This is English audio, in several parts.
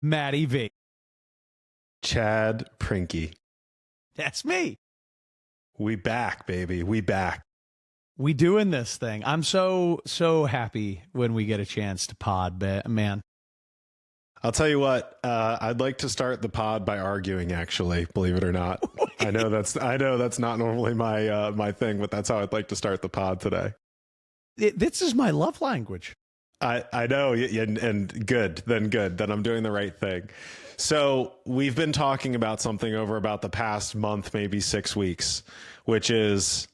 Matty V. Chad Prinkey. That's me. We back, baby. We back. We doing this thing. I'm so happy when we get a chance to pod, man. I'll tell you what. I'd like to start the pod by arguing. Actually, believe it or not, I know that's not normally my thing, but that's how I'd like to start the pod today. This is my love language. I know, and good. Then I'm doing the right thing. So we've been talking about something over about the past month, maybe 6 weeks, which is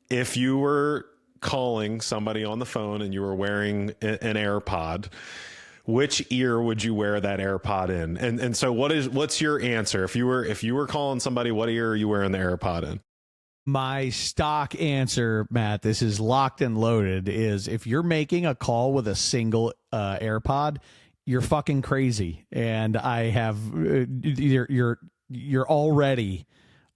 if you were calling somebody on the phone and you were wearing an AirPod, which ear would you wear that AirPod in? And so what's your answer? If you were calling somebody, what ear are you wearing the AirPod in? My stock answer, Matt, this is locked and loaded, is if you're making a call with a single AirPod, you're fucking crazy. And I have you're already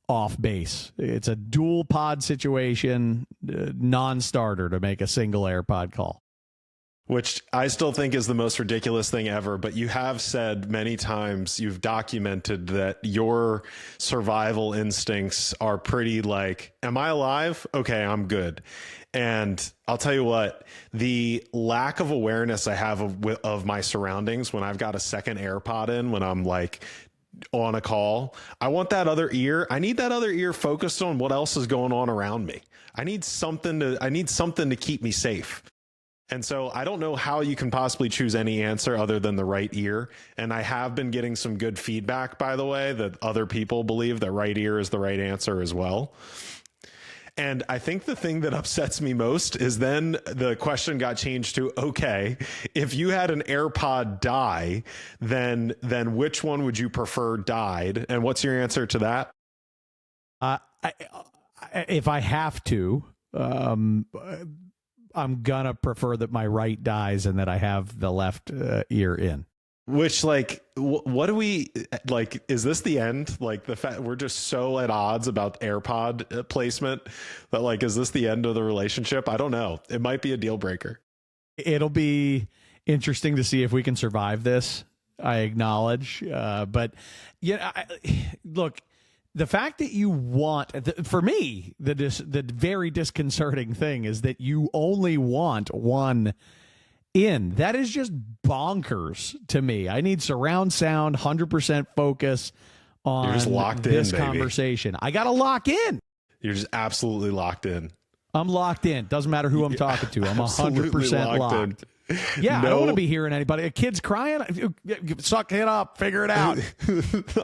off base. It's a dual pod situation, non-starter to make a single AirPod call. Which I still think is the most ridiculous thing ever. But you have said many times, you've documented that your survival instincts are pretty like, am I alive? Okay, I'm good. And I'll tell you what, the lack of awareness I have of my surroundings when I've got a second AirPod in, when I'm like on a call, I want that other ear. I need that other ear focused on what else is going on around me. I need something to keep me safe. And so I don't know how you can possibly choose any answer other than the right ear. And I have been getting some good feedback, by the way, that other people believe that right ear is the right answer as well. And I think the thing that upsets me most is then the question got changed to, okay, if you had an AirPod die, then which one would you prefer died? And what's your answer to that? If I have to, I'm gonna prefer that my right dies and that I have the left ear in. Which, like, what do we like? Is this the end? Like, the fact we're just so at odds about AirPod placement that, like, is this the end of the relationship? I don't know. It might be a deal breaker. It'll be interesting to see if we can survive this. I acknowledge, but yeah, look. The fact that you want, for me, the very disconcerting thing is that you only want one in. That is just bonkers to me. I need surround sound, 100% focus on You're just locked this in, baby. Conversation. I got to lock in. You're just absolutely locked in. I'm locked in. Doesn't matter who I'm talking to. I'm 100% locked. In. Yeah, I don't want to be hearing anybody. A kid's crying. Suck it up. Figure it out.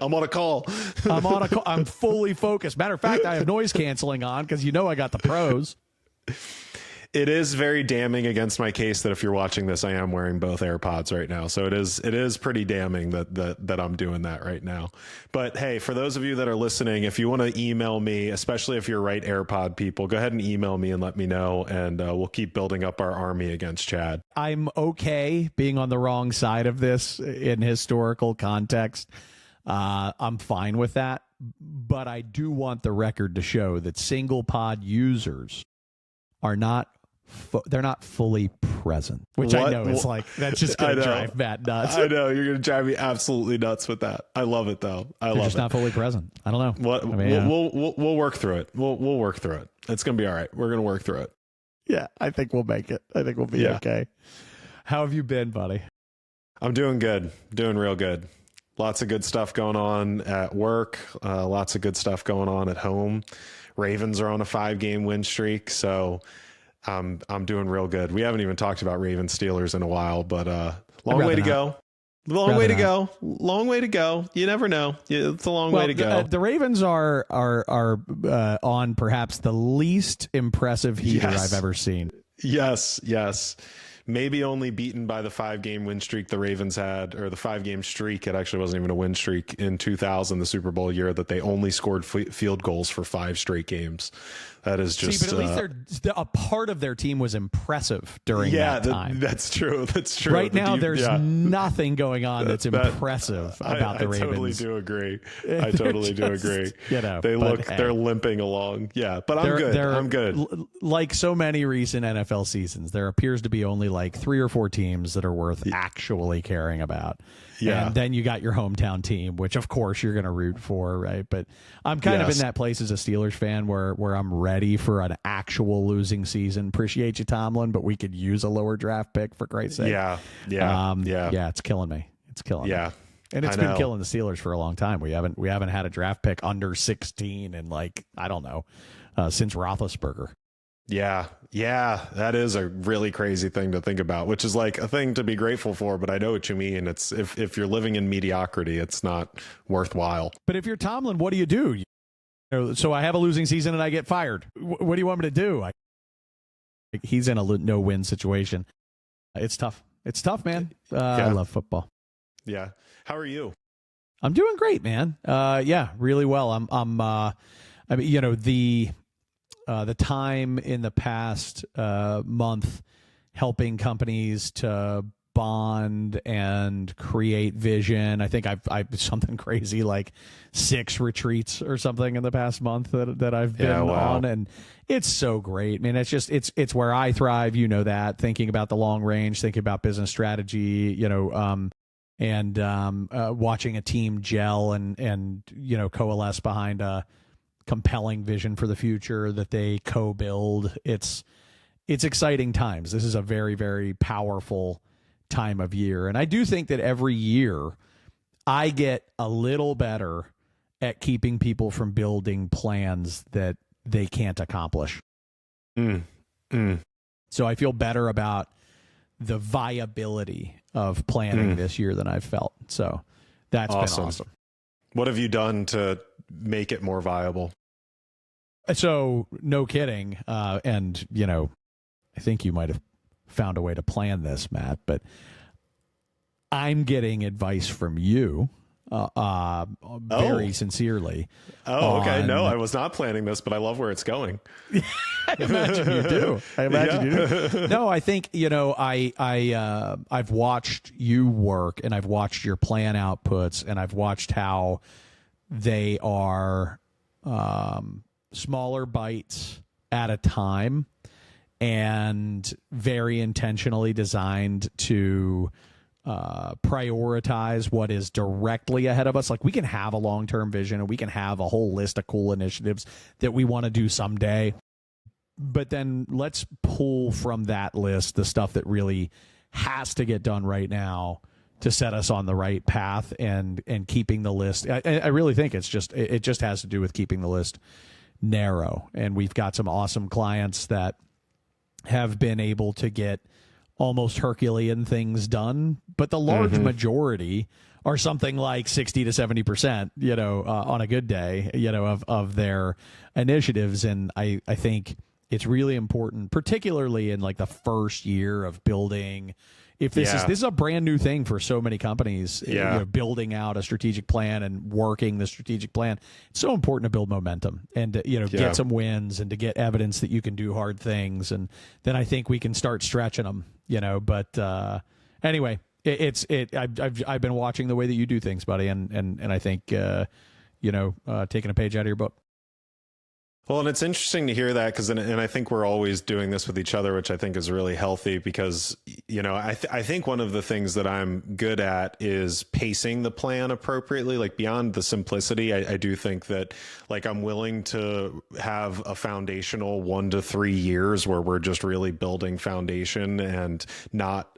I'm on a call. I'm fully focused. Matter of fact, I have noise canceling on because I got the pros. It is very damning against my case that if you're watching this, I am wearing both AirPods right now. So it is pretty damning that I'm doing that right now. But hey, for those of you that are listening, if you want to email me, especially if you're right AirPod people, go ahead and email me and let me know, and we'll keep building up our army against Chad. I'm okay being on the wrong side of this in historical context. I'm fine with that, but I do want the record to show that single pod users are not they're not fully present, which I know is like, that's just going to drive Matt nuts. I know you're going to drive me absolutely nuts with that. I love it though. They're just not fully present. I don't know. What we'll work through it. We'll work through it. It's going to be all right. We're going to work through it. Yeah, I think we'll make it. I think we'll be okay. How have you been, buddy? I'm doing good. Doing real good. Lots of good stuff going on at work. Lots of good stuff going on at home. Ravens are on a 5-game win streak, so I'm doing real good. We haven't even talked about Ravens Steelers in a while, but long way to go. Long way to go. Long way to go. You never know. It's a long way to go. The Ravens are on perhaps the least impressive heater I've ever seen. Yes. Maybe only beaten by the 5-game win streak the Ravens had, or the 5-game streak. It actually wasn't even a win streak in 2000, the Super Bowl year that they only scored field goals for 5 straight games. That is just. See, but at least a part of their team was impressive during that time. That's true. That's true. Right now, there's nothing going on that's impressive about the Ravens. I totally do agree. I totally do agree. They're limping along. Yeah, but I'm good. I'm good. Like so many recent NFL seasons, there appears to be only like 3 or 4 teams that are worth actually caring about. Yeah. And then you got your hometown team, which of course you're going to root for, right? But I'm kind of in that place as a Steelers fan where I'm ready for an actual losing season. Appreciate you, Tomlin, but we could use a lower draft pick for Christ's sake. Yeah. It's killing me. And it's been killing the Steelers for a long time. We haven't had a draft pick under 16 in I don't know, since Roethlisberger. Yeah, that is a really crazy thing to think about, which is like a thing to be grateful for. But I know what you mean. It's if you're living in mediocrity, it's not worthwhile. But if you're Tomlin, what do you do? So I have a losing season and I get fired. What do you want me to do? He's in a no-win situation. It's tough. It's tough, man. I love football. Yeah. How are you? I'm doing great, man. Really well. The time in the past month helping companies to bond and create vision. I think I've something crazy like 6 retreats or something in the past month that I've been on, and it's so great. I mean, it's where I thrive. You know that, thinking about the long range, thinking about business strategy. And watching a team gel and coalesce behind a compelling vision for the future that they co-build. It's exciting times. This is a very, very powerful time of year. And I do think that every year I get a little better at keeping people from building plans that they can't accomplish. So I feel better about the viability of planning this year than I've felt. So that's been awesome. What have you done to make it more viable? So no kidding. And, I think you might have found a way to plan this, Matt, but I'm getting advice from you very sincerely. Oh, okay. No, I was not planning this, but I love where it's going. I imagine you do. You do. No, I think, I've watched you work, and I've watched your plan outputs, and I've watched how they are smaller bites at a time and very intentionally designed to prioritize what is directly ahead of us. Like, we can have a long-term vision and we can have a whole list of cool initiatives that we want to do someday, but then let's pull from that list the stuff that really has to get done right now to set us on the right path, and keeping the list. I really think it just has to do with keeping the list narrow. And we've got some awesome clients that have been able to get almost Herculean things done, but the large majority are something like 60 to 70%, on a good day, of their initiatives. And I think it's really important, particularly in like the first year of building. If this is a brand new thing for so many companies, building out a strategic plan and working the strategic plan, it's so important to build momentum and get some wins and to get evidence that you can do hard things, and then I think we can start stretching them. But anyway, I've been watching the way that you do things, buddy, and I think taking a page out of your book. Well, and it's interesting to hear that, because, and I think we're always doing this with each other, which I think is really healthy, because, I think one of the things that I'm good at is pacing the plan appropriately, like beyond the simplicity. I do think that, like, I'm willing to have a foundational 1 to 3 years where we're just really building foundation and not,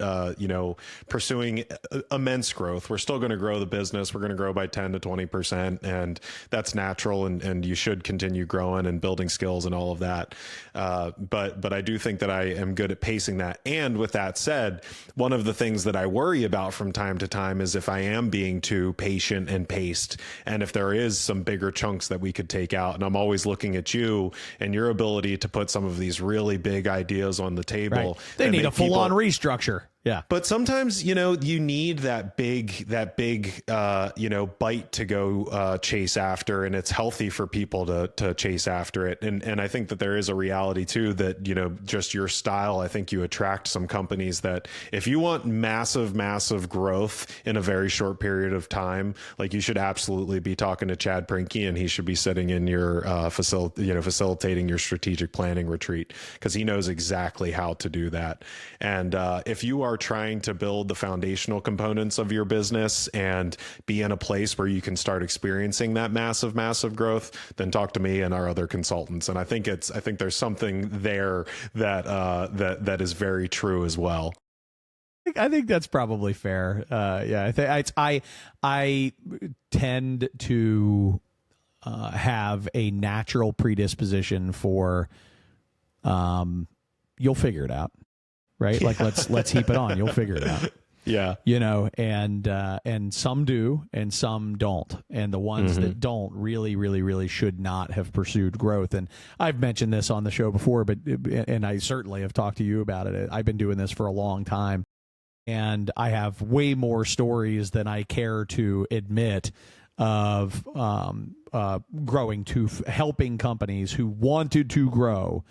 pursuing immense growth. We're still going to grow the business. We're going to grow by 10 to 20%. And that's natural. And you should continue growing and building skills and all of that. But I do think that I am good at pacing that. And with that said, one of the things that I worry about from time to time is if I am being too patient and paced, and if there is some bigger chunks that we could take out. And I'm always looking at you and your ability to put some of these really big ideas on the table. Right. They need a full-on restructure. Yeah. But sometimes, you need that big, bite to go chase after, and it's healthy for people to chase after it. And I think that there is a reality too that, just your style, I think you attract some companies that if you want massive growth in a very short period of time, like you should absolutely be talking to Chad Prinkey, and he should be sitting in your facilitating your strategic planning retreat, because he knows exactly how to do that. And if you are trying to build the foundational components of your business and be in a place where you can start experiencing that massive growth, then talk to me and our other consultants. And I think there's something there that is very true as well. I think that's probably fair. I tend to have a natural predisposition for you'll figure it out. Right? Like let's heap it on. You'll figure it out. Yeah. And some do and some don't. And the ones that don't really should not have pursued growth. And I've mentioned this on the show before, and I certainly have talked to you about it. I've been doing this for a long time, and I have way more stories than I care to admit of growing to helping companies who wanted to grow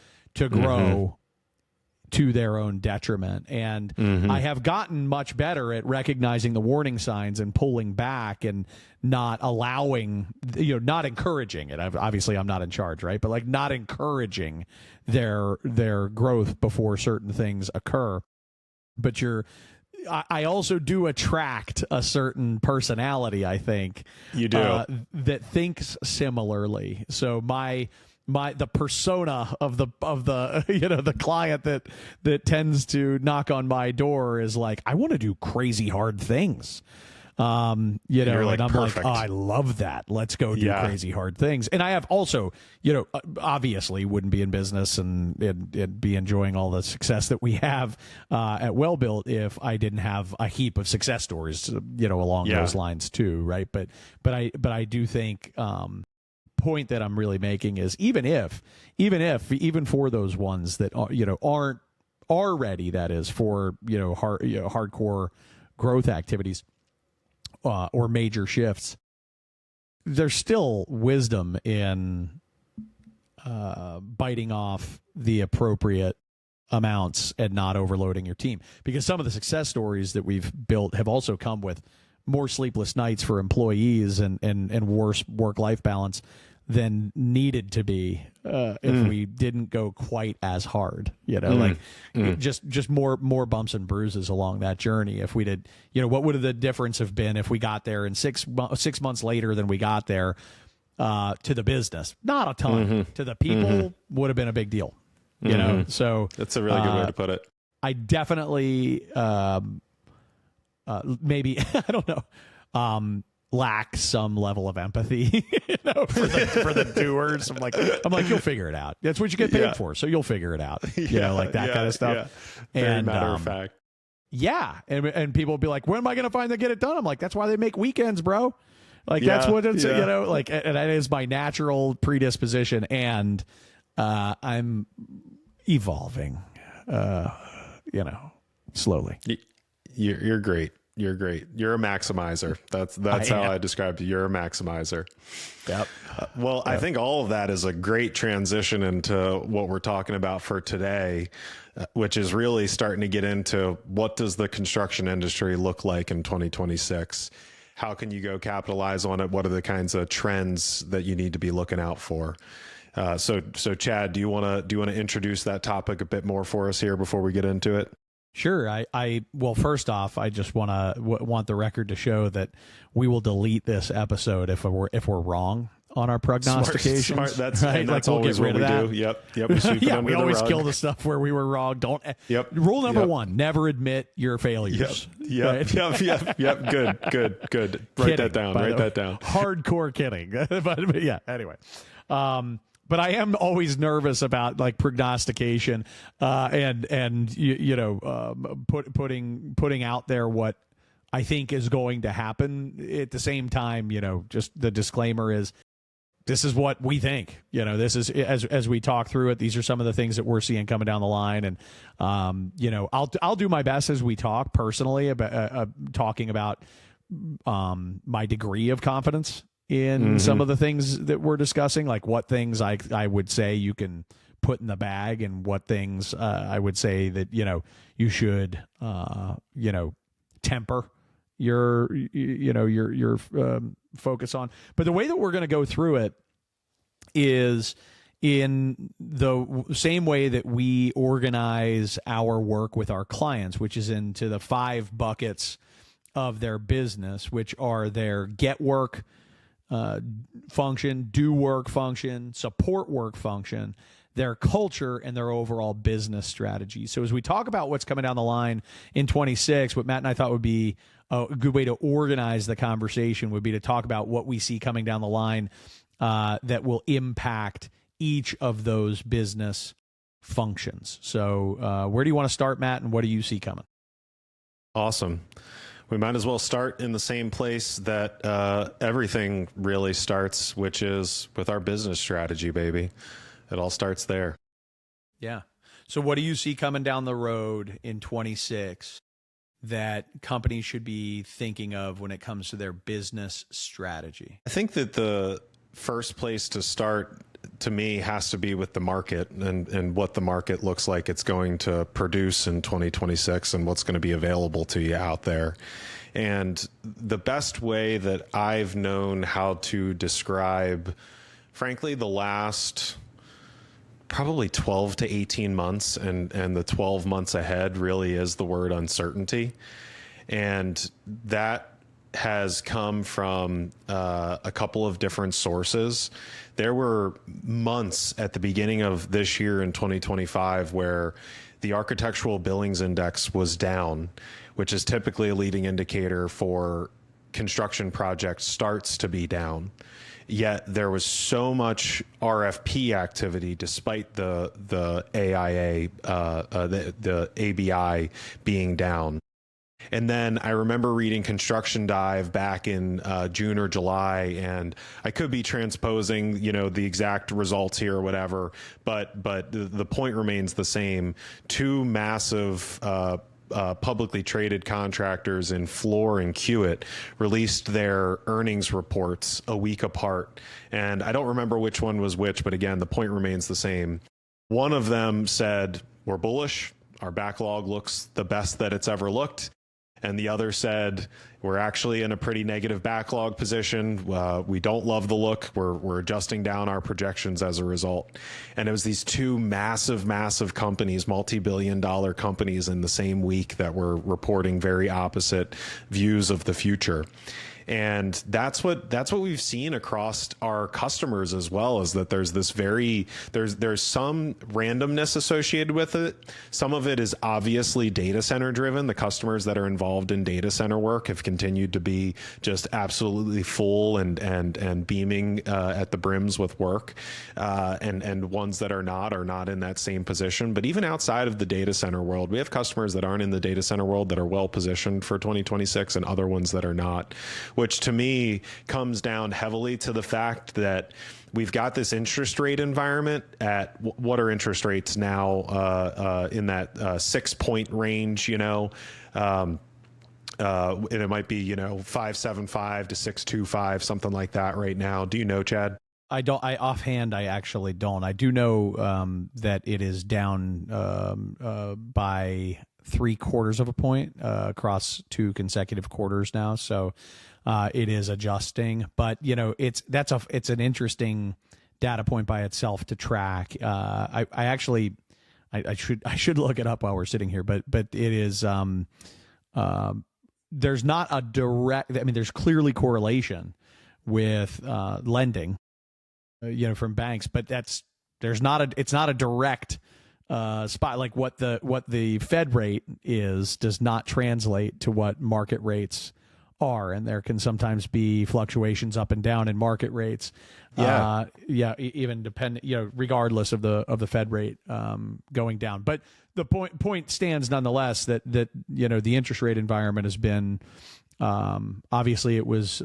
to their own detriment. And I have gotten much better at recognizing the warning signs and pulling back and not allowing, not encouraging it. Obviously I'm not in charge, right? But like not encouraging their growth before certain things occur. But I also do attract a certain personality, I think. You do. That thinks similarly. So the persona of the the client that tends to knock on my door is like, I want to do crazy hard things. You're like, and I'm perfect. like, oh, I love that. Let's go do crazy hard things. And I have also, obviously wouldn't be in business and be enjoying all the success that we have at Well Built if I didn't have a heap of success stories, along those lines too, right? But I do think point that I'm really making is even for those ones that are ready, that is for hardcore growth activities or major shifts, there's still wisdom in biting off the appropriate amounts and not overloading your team, because some of the success stories that we've built have also come with more sleepless nights for employees and worse work-life balance than needed to be if we didn't go quite as hard, just more bumps and bruises along that journey. If we did, what would the difference have been if we got there and 6 months later than we got there to the business? Not a ton. To the people would have been a big deal, so that's a really good way to put it. I definitely maybe I don't know, lack some level of empathy, for the doers. I'm like, you'll figure it out. That's what you get paid for, so you'll figure it out. Like that kind of stuff. Yeah. Very and matter of fact. Yeah, and people will be like, when am I going to finally get it done? I'm like, that's why they make weekends, bro. Like that's what it's like, and that is my natural predisposition, and I'm evolving, slowly. You're great. You're great. You're a maximizer. That's how I described you. You're a maximizer. Yep. I think all of that is a great transition into what we're talking about for today, which is really starting to get into what does the construction industry look like in 2026? How can you go capitalize on it? What are the kinds of trends that you need to be looking out for? So Chad, do you want to introduce that topic a bit more for us here before we get into it? Sure. Well, first off, I just want the record to show that we will delete this episode if we're wrong on our prognostications. Smart. That's right. That's we'll always what we do. Yep. We sweep it under we the always rug. kill the stuff where we were wrong. Rule number one: never admit your failures. Yep. Right? Yep. Good. Write that down. Hardcore kidding. but yeah. Anyway. But I am always nervous about like prognostication and putting out there what I think is going to happen. At the same time, just the disclaimer is this is what we think. This is as we talk through it. These are some of the things that we're seeing coming down the line, and I'll do my best as we talk personally about talking about my degree of confidence in some of the things that we're discussing, like what things I would say you can put in the bag, and what things I would say that you should temper your focus on. But the way that we're going to go through it is in the same way that we organize our work with our clients, which is into the 5 buckets of their business, which are their get work function, do work function, support work function, their culture, and their overall business strategy. So as we talk about what's coming down the line in 26, what Matt and I thought would be a good way to organize the conversation would be to talk about what we see coming down the line that will impact each of those business functions. So where do you want to start, Matt, and what do you see coming? Awesome. We might as well start in the same place that everything really starts, which is with our business strategy, baby. It all starts there. Yeah. So what do you see coming down the road in 26 that companies should be thinking of when it comes to their business strategy? I think that the first place to start, to me, has to be with the market and what the market looks like it's going to produce in 2026 and what's going to be available to you out there. And the best way that I've known how to describe, frankly, the last probably 12 to 18 months and the 12 months ahead really is the word uncertainty. And that has come from a couple of different sources. There were months at the beginning of this year in 2025 where the Architectural Billings Index was down, which is typically a leading indicator for construction project starts to be down. Yet there was so much RFP activity despite the AIA, the ABI being down. And then I remember reading Construction Dive back in June or July, and I could be transposing, the exact results here or whatever, but the point remains the same. 2 massive publicly traded contractors in Floor and Kiewit released their earnings reports a week apart. And I don't remember which one was which, but again, the point remains the same. One of them said, we're bullish. Our backlog looks the best that it's ever looked. And the other said, we're actually in a pretty negative backlog position. We don't love the look. We're adjusting down our projections as a result. And it was these 2 massive companies, multi-billion-dollar companies in the same week that were reporting very opposite views of the future. And that's what we've seen across our customers as well, is that there's some randomness associated with it. Some of it is obviously data center driven. The customers that are involved in data center work have continued to be just absolutely full and beaming at the brims with work. And ones that are not in that same position. But even outside of the data center world, we have customers that aren't in the data center world that are well positioned for 2026 and other ones that are not, which to me comes down heavily to the fact that we've got this interest rate environment at what are interest rates now in that 6-point range, and it might be, 5.75 to 6.25, something like that right now. Do you know, Chad? Offhand, I actually don't. I do know that it is down by 3/4 of a point across 2 consecutive quarters now. So it is adjusting, but it's an interesting data point by itself to track. I should look it up while we're sitting here, but it is there's not a direct. There's clearly correlation with lending, from banks, but it's not a direct spot. Like what the Fed rate does not translate to what market rates are, and there can sometimes be fluctuations up and down in market rates. Even depending, regardless of the Fed rate going down. But the point stands nonetheless that the interest rate environment has been obviously it was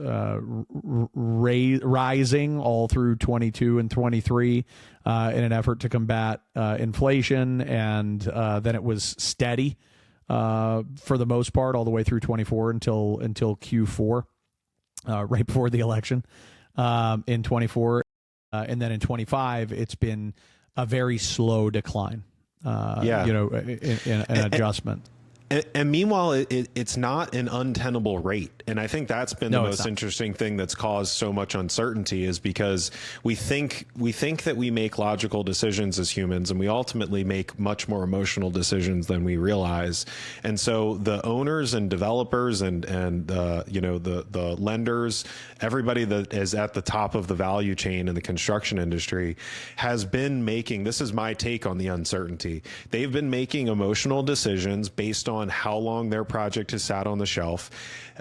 rising all through 22 and 23 in an effort to combat inflation, and then it was steady for the most part all the way through 24 until Q4, right before the election in 24, and then in 25 it's been a very slow decline. An adjustment. And meanwhile, it's not an untenable rate. And I think that's been the most interesting thing that's caused so much uncertainty, is because we think that we make logical decisions as humans, and we ultimately make much more emotional decisions than we realize. And so the owners and developers and the lenders, everybody that is at the top of the value chain in the construction industry has been making, this is my take on the uncertainty, they've been making emotional decisions based on how long their project has sat on the shelf,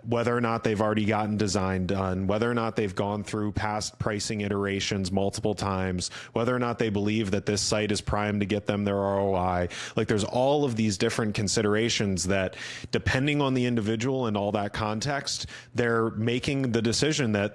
whether or not they've already gotten design done, whether or not they've gone through past pricing iterations multiple times, whether or not they believe that this site is primed to get them their ROI. Like, there's all of these different considerations that, depending on the individual and all that context, they're making the decision that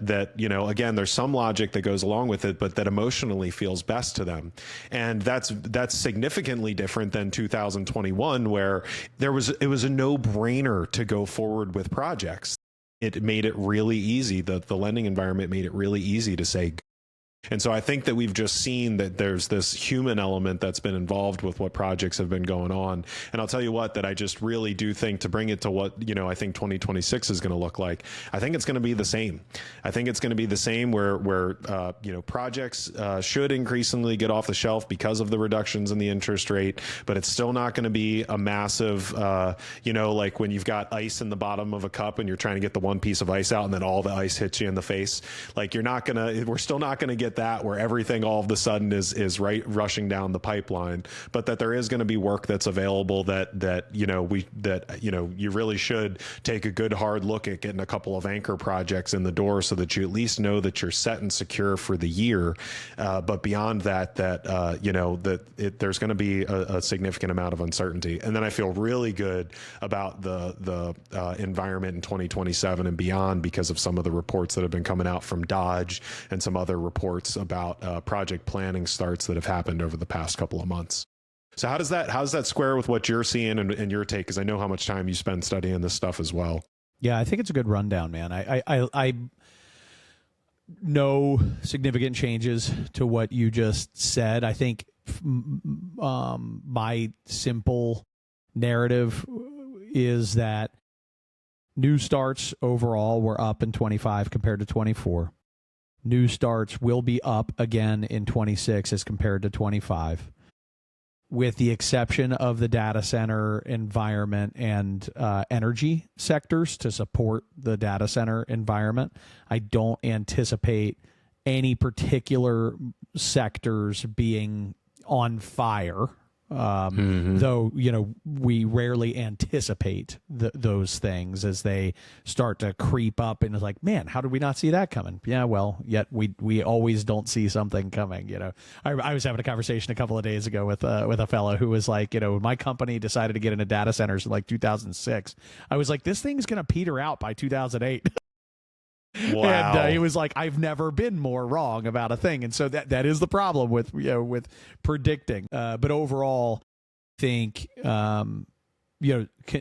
again, there's some logic that goes along with it, but that emotionally feels best to them. And that's significantly different than 2021, where it was a no-brainer to go forward with projects. It made it really easy. The lending environment made it really easy to say. And so I think that we've just seen that there's this human element that's been involved with what projects have been going on. And I'll tell you what, that I just really do think, to bring it to what, I think 2026 is going to look like, I think it's going to be the same. I think it's going to be the same where projects should increasingly get off the shelf because of the reductions in the interest rate, but it's still not going to be a massive, like when you've got ice in the bottom of a cup and you're trying to get the one piece of ice out and then all the ice hits you in the face. Like, we're still not going to get that where everything all of a sudden is rushing down the pipeline, but that there is going to be work that's available that you really should take a good hard look at getting a couple of anchor projects in the door so that you at least know that you're set and secure for the year. But beyond that, there's going to be a significant amount of uncertainty. And then I feel really good about the environment in 2027 and beyond because of some of the reports that have been coming out from Dodge and some other reports about project planning starts that have happened over the past couple of months. So how does that square with what you're seeing and your take? Because I know how much time you spend studying this stuff as well. Yeah, I think it's a good rundown, man. I no significant changes to what you just said. I think my simple narrative is that new starts overall were up in 25 compared to 24. New starts will be up again in 26 as compared to 25, with the exception of the data center environment and energy sectors to support the data center environment. I don't anticipate any particular sectors being on fire, though, we rarely anticipate those things as they start to creep up, and it's like, man, how did we not see that coming? Yeah, well, yet we always don't see something coming. I was having a conversation a couple of days ago with a fellow who was like, when my company decided to get into data centers in like 2006, I was like, this thing's going to peter out by 2008. Wow. And he was like, I've never been more wrong about a thing. And so that is the problem with predicting. But overall, I think,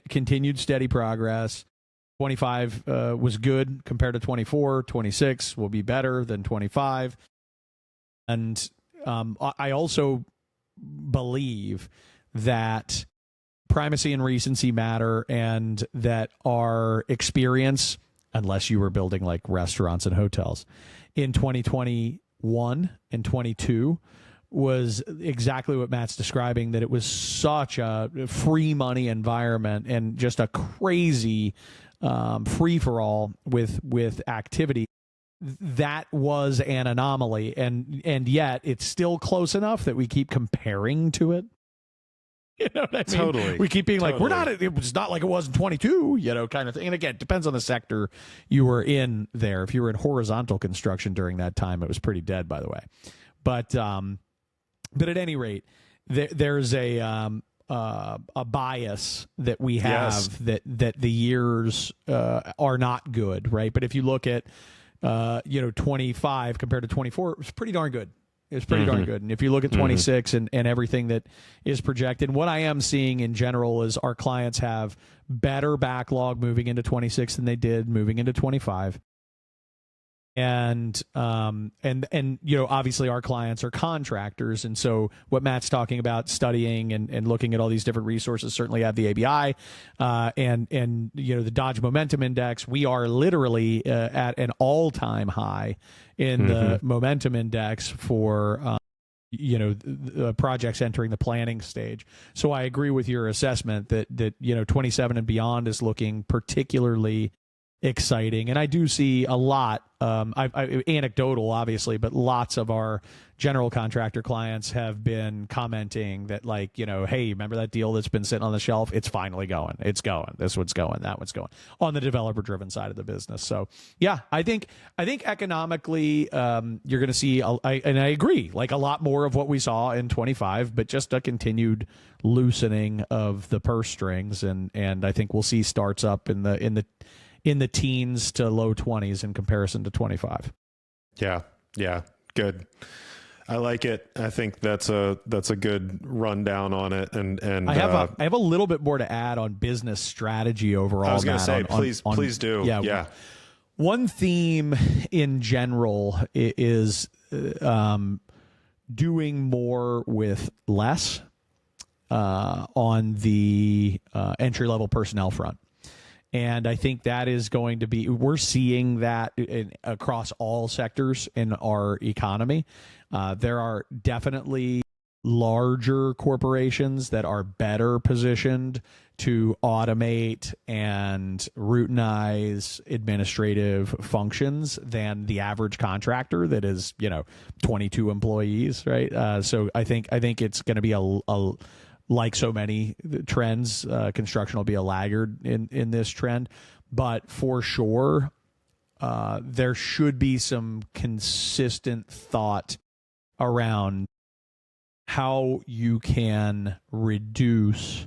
continued steady progress. 25 was good compared to 24. 26 will be better than 25. And I also believe that primacy and recency matter, and that our experience, unless you were building like restaurants and hotels, in 2021 and 22 was exactly what Matt's describing, that it was such a free money environment and just a crazy free-for-all with activity. That was an anomaly, and yet it's still close enough that we keep comparing to it. You know what I mean? Totally. We keep being like, it was not like it was in 22, kind of thing. And again, it depends on the sector you were in there. If you were in horizontal construction during that time, it was pretty dead, by the way. But at any rate, there's a bias that we have that the years are not good, right? But if you look at 25 compared to 24, it was pretty darn good. It's pretty darn good. And if you look at 26 and everything that is projected, what I am seeing in general is our clients have better backlog moving into 26 than they did moving into 25. And obviously our clients are contractors. And so what Matt's talking about, studying and looking at all these different resources, certainly have the ABI and the Dodge Momentum Index. We are literally at an all-time high in the Momentum Index for projects entering the planning stage. So I agree with your assessment that 27 and beyond is looking particularly exciting. And I do see a lot, anecdotal obviously, but lots of our general contractor clients have been commenting that hey, remember that deal that's been sitting on the shelf? It's finally going. It's going. This one's going. That one's going on the developer driven side of the business. So yeah, I think economically, you're going to see, and I agree, a lot more of what we saw in 25, but just a continued loosening of the purse strings. And I think we'll see starts up in the teens to low 20s in comparison to 25. Yeah. Good. I like it. I think that's a good rundown on it. And I have a little bit more to add on business strategy overall. I was going to say, please do. Yeah. One theme in general is doing more with less on the entry level personnel front. And I think that is going to be, we're seeing that across all sectors in our economy. There are definitely larger corporations that are better positioned to automate and routinize administrative functions than the average contractor that is, 22 employees, right? So I think it's going to be a like so many trends, construction will be a laggard in this trend. But for sure, there should be some consistent thought around how you can reduce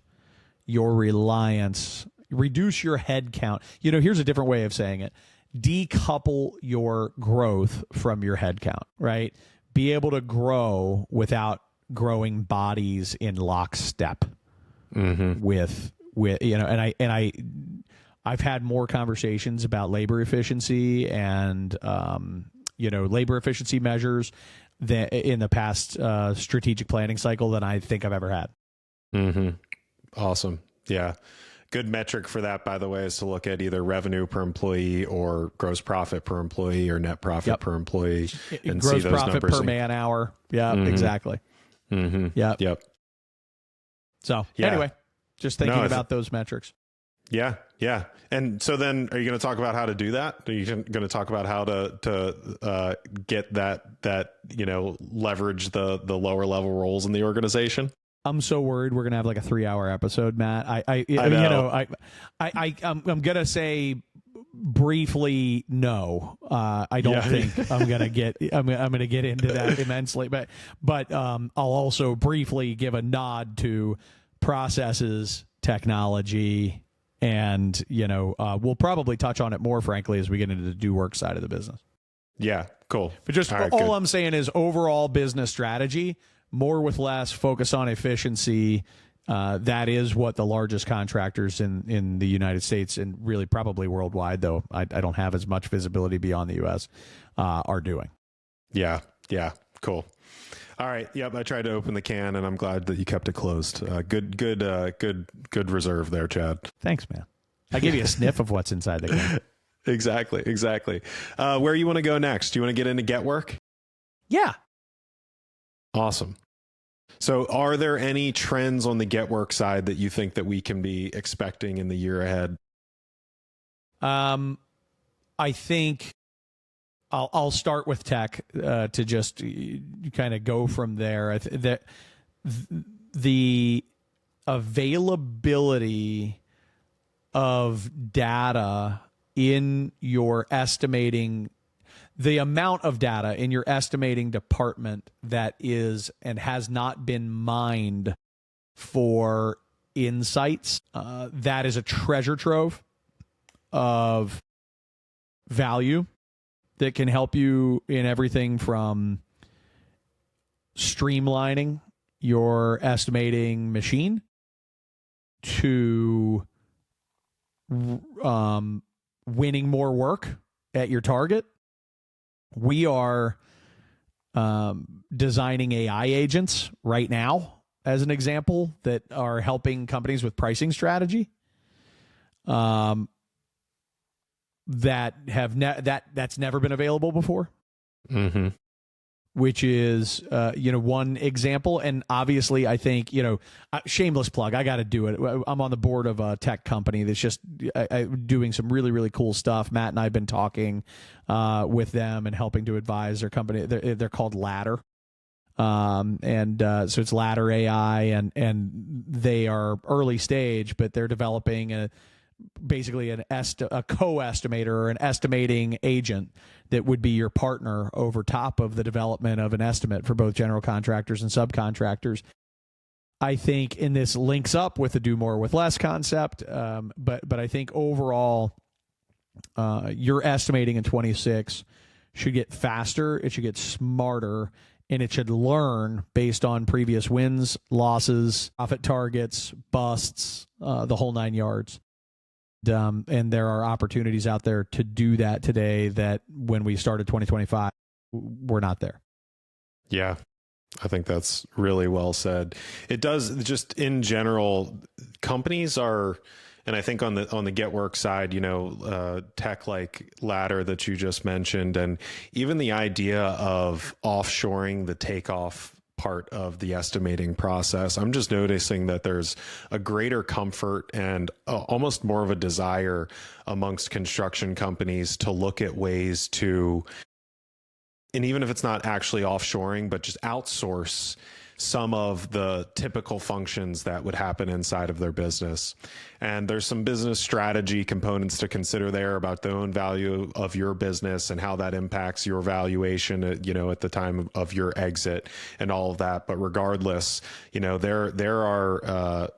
your reliance, reduce your head count. Here's a different way of saying it. Decouple your growth from your head count, right? Be able to grow without growing bodies in lockstep with I've had more conversations about labor efficiency and labor efficiency measures that in the past strategic planning cycle than I think I've ever had. Awesome. Yeah. Good metric for that, by the way, is to look at either revenue per employee or gross profit per employee or net profit per employee and gross see those profit numbers per man hour. Yeah, exactly. Yep. So anyway, just thinking about those metrics. Yeah. And so then are you going to talk about how to do that? Are you going to talk about how to get that, leverage the lower level roles in the organization? I'm so worried we're going to have like a 3-hour episode, Matt. I'm going to say briefly no. I don't think I'm going to get into that immensely, but I'll also briefly give a nod to processes, technology, and we'll probably touch on it more, frankly, as we get into the do work side of the business. Yeah, cool. But just all I'm saying is overall business strategy, more with less, focus on efficiency. That is what the largest contractors in the United States and really probably worldwide, though I don't have as much visibility beyond the U.S., are doing. Yeah, cool. All right. Yep. I tried to open the can, and I'm glad that you kept it closed. Good reserve there, Chad. Thanks, man. I gave you a sniff of what's inside the can. Exactly. Where you want to go next? Do you want to get into Get Work? Yeah. Awesome. So are there any trends on the Get Work side that you think that we can be expecting in the year ahead? I think I'll start with tech to just kind of go from there. The availability of data in your estimating, the amount of data in your estimating department that is and has not been mined for insights, that is a treasure trove of value that can help you in everything from streamlining your estimating machine to winning more work at your target. We are designing AI agents right now, as an example, that are helping companies with pricing strategy. That's never been available before. Mm-hmm. Which is, one example. And obviously, I think, shameless plug, I got to do it. I'm on the board of a tech company that's just doing some really, really cool stuff. Matt and I have been talking with them and helping to advise their company. They're called Ladder. So it's Ladder AI, and they are early stage, but they're developing basically a co-estimator or an estimating agent that would be your partner over top of the development of an estimate for both general contractors and subcontractors. I think, and this links up with the do more with less concept, but I think overall, your estimating in 26 should get faster, it should get smarter, and it should learn based on previous wins, losses, profit targets, busts, the whole 9 yards. And there are opportunities out there to do that today that when we started 2025, we're not there. Yeah, I think that's really well said. It does, just in general, companies are, and I think on the get work side, tech like Ladder that you just mentioned, and even the idea of offshoring the takeoff part of the estimating process, I'm just noticing that there's a greater comfort and almost more of a desire amongst construction companies to look at ways to, and even if it's not actually offshoring, but just outsource some of the typical functions that would happen inside of their business. And there's some business strategy components to consider there about the own value of your business and how that impacts your valuation at the time of your exit and all of that. But regardless, there are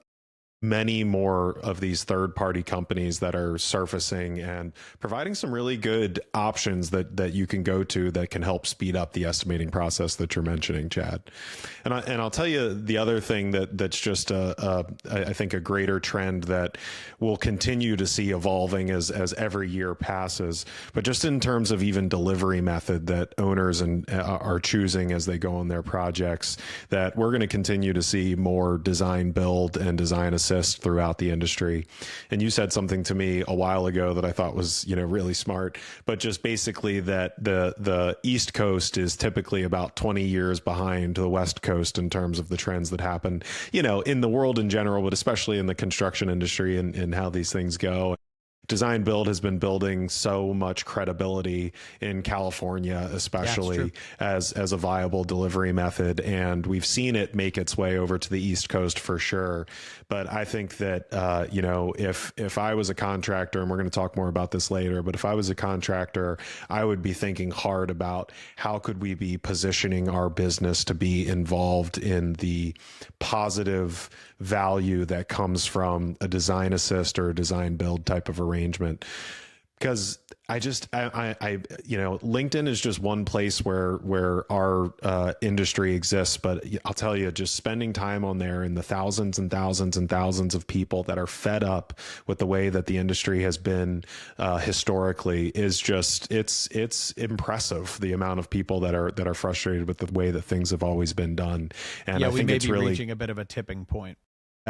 many more of these third-party companies that are surfacing and providing some really good options that you can go to that can help speed up the estimating process that you're mentioning, Chad. And I'll tell you the other thing that's just I think a greater trend that we'll continue to see evolving as every year passes, but just in terms of even delivery method that owners are choosing as they go on their projects, that we're going to continue to see more design build and design assist throughout the industry. And you said something to me a while ago that I thought was, really smart, but just basically that the East Coast is typically about 20 years behind the West Coast in terms of the trends that happen, in the world in general, but especially in the construction industry and how these things go. Design build has been building so much credibility in California, especially as a viable delivery method. And we've seen it make its way over to the East Coast for sure. But I think that, if I was a contractor, and we're going to talk more about this later, but if I was a contractor, I would be thinking hard about how could we be positioning our business to be involved in the positive value that comes from a design assist or a design build type of arrangement. Because LinkedIn is just one place where our industry exists. But I'll tell you, just spending time on there and the thousands and thousands and thousands of people that are fed up with the way that the industry has been historically is just, it's impressive, the amount of people that are frustrated with the way that things have always been done. And I think it's really reaching a bit of a tipping point.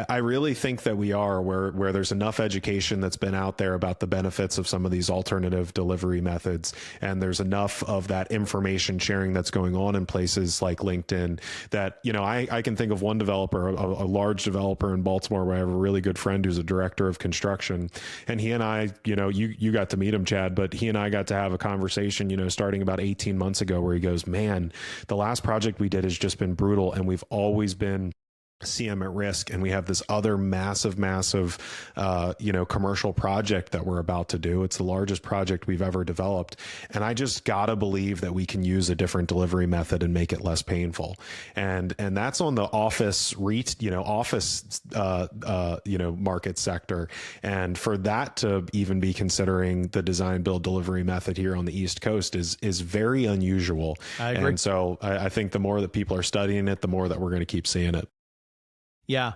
I really think that we are where there's enough education that's been out there about the benefits of some of these alternative delivery methods. And there's enough of that information sharing that's going on in places like LinkedIn that, I can think of one developer, a large developer in Baltimore, where I have a really good friend who's a director of construction. And he and I, you got to meet him, Chad, but he and I got to have a conversation, starting about 18 months ago, where he goes, man, the last project we did has just been brutal. And we've always been CM at risk, and we have this other massive commercial project that we're about to do. It's the largest project we've ever developed, and I just gotta believe that we can use a different delivery method and make it less painful. And that's on the office market sector. And for that to even be considering the design build delivery method here on the East Coast is very unusual. I agree. And so I think the more that people are studying it, the more that we're going to keep seeing it. Yeah,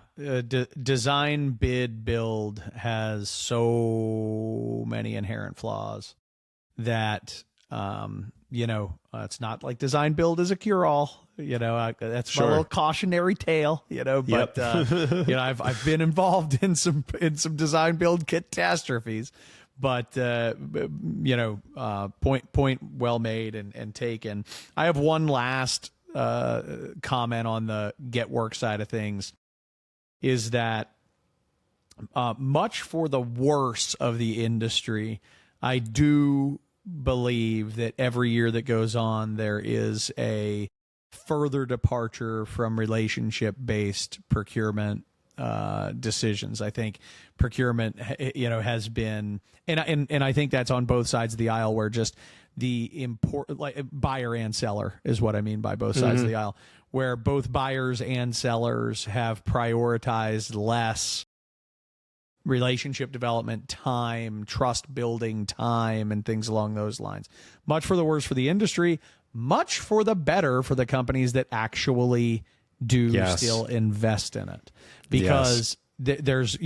design, bid, build has so many inherent flaws that, it's not like design build is a cure-all. That's Sure. my little cautionary tale. But I've been involved in some design build catastrophes. But point well made and taken. I have one last comment on the get work side of things. Is that much for the worse of the industry, I do believe that every year that goes on, there is a further departure from relationship-based procurement decisions. I think procurement, has been, and I think that's on both sides of the aisle, where just the buyer and seller is what I mean by both sides of the aisle, where both buyers and sellers have prioritized less relationship development time, trust building time, and things along those lines. Much for the worse for the industry, much for the better for the companies that actually do still invest in it. Because there's,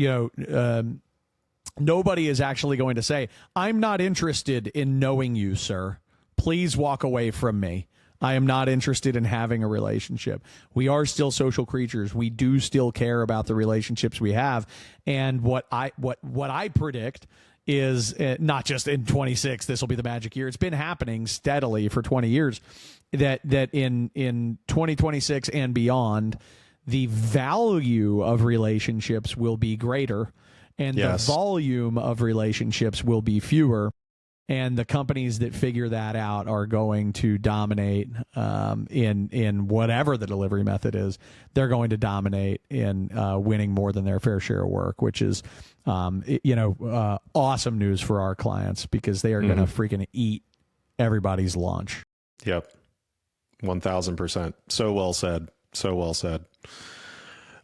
nobody is actually going to say, I'm not interested in knowing you, sir. Please walk away from me. I am not interested in having a relationship. We are still social creatures. We do still care about the relationships we have. And what I predict is not just in 26, this will be the magic year. It's been happening steadily for 20 years, that in 2026 and beyond, the value of relationships will be greater and the volume of relationships will be fewer. And the companies that figure that out are going to dominate in whatever the delivery method is. They're going to dominate in winning more than their fair share of work, which is, awesome news for our clients, because they are going to freaking eat everybody's lunch. Yep. 1000%. So well said. So well said.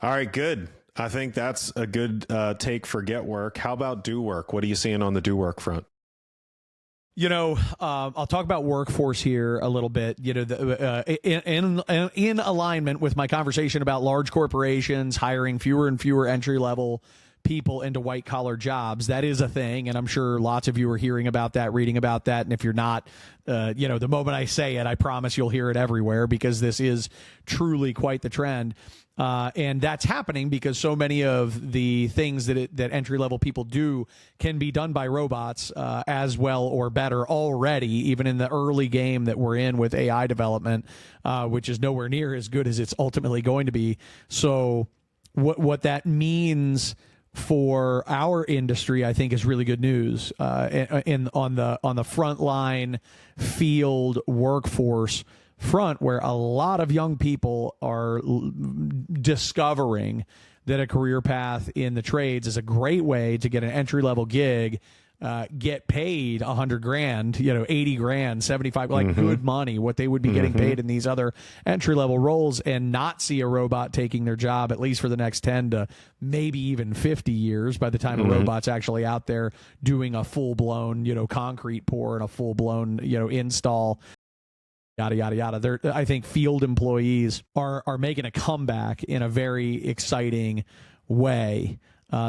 All right, good. I think that's a good take for get work. How about do work? What are you seeing on the do work front? I'll talk about workforce here a little bit, in alignment with my conversation about large corporations hiring fewer and fewer entry level people into white collar jobs. That is a thing. And I'm sure lots of you are hearing about that, reading about that. And if you're not, the moment I say it, I promise you'll hear it everywhere, because this is truly quite the trend. And that's happening because so many of the things that entry-level people do can be done by robots as well or better already, even in the early game that we're in with AI development, which is nowhere near as good as it's ultimately going to be. So what that means for our industry, I think, is really good news. On the frontline field workforce front, where a lot of young people are discovering that a career path in the trades is a great way to get an entry-level gig, get paid $100,000, 80 grand, 75, good money, what they would be getting paid in these other entry-level roles, and not see a robot taking their job, at least for the next 10 to maybe even 50 years, by the time a robot's actually out there doing a full-blown, concrete pour and a full-blown, install. Yada, yada, yada. I think field employees are making a comeback in a very exciting way.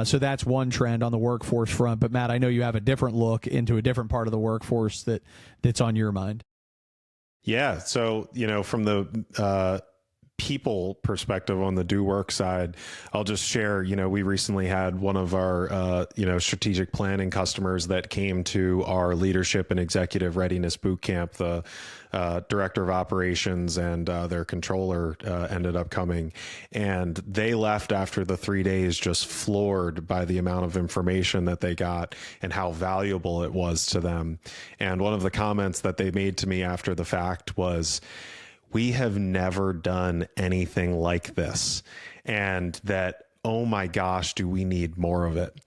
So that's one trend on the workforce front. But Matt, I know you have a different look into a different part of the workforce that's on your mind. Yeah. So, from the people perspective on the do work side, I'll just share, we recently had one of our, strategic planning customers that came to our leadership and executive readiness boot camp. The director of operations and their controller ended up coming, and they left after the 3 days just floored by the amount of information that they got and how valuable it was to them. And one of the comments that they made to me after the fact was, we have never done anything like this, and that, oh my gosh, do we need more of it?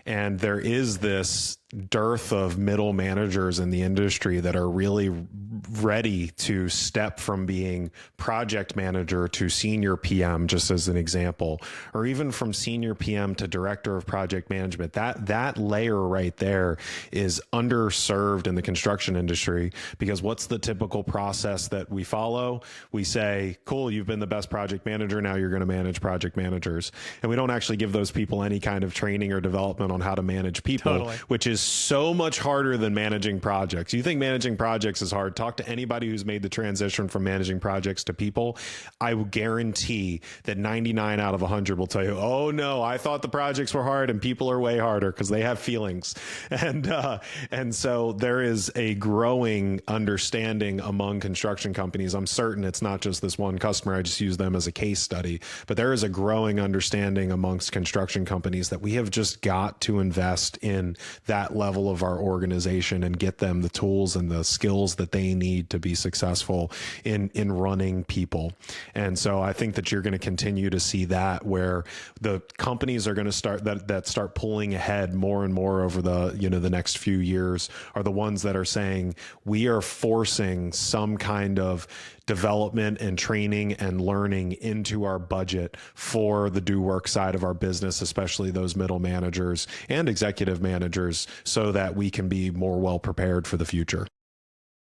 And there is this dearth of middle managers in the industry that are really ready to step from being project manager to senior PM, just as an example, or even from senior PM to director of project management. That layer right there is underserved in the construction industry, because what's the typical process that we follow? We say, cool, you've been the best project manager, now you're going to manage project managers. And we don't actually give those people any kind of training or development on how to manage people, Totally. which is so much harder than managing projects. You think managing projects is hard? Talk to anybody who's made the transition from managing projects to people. I will guarantee that 99 out of 100 will tell you, oh no, I thought the projects were hard and people are way harder, because they have feelings. And so there is a growing understanding among construction companies. I'm certain it's not just this one customer. I just use them as a case study, but there is a growing understanding amongst construction companies that we have just got to invest in that level of our organization and get them the tools and the skills that they need to be successful in running people. And so I think that you're going to continue to see that, where the companies are going to start pulling ahead more and more over the next few years are the ones that are saying, we are forcing some kind of development and training and learning into our budget for the do work side of our business, especially those middle managers and executive managers, so that we can be more well prepared for the future.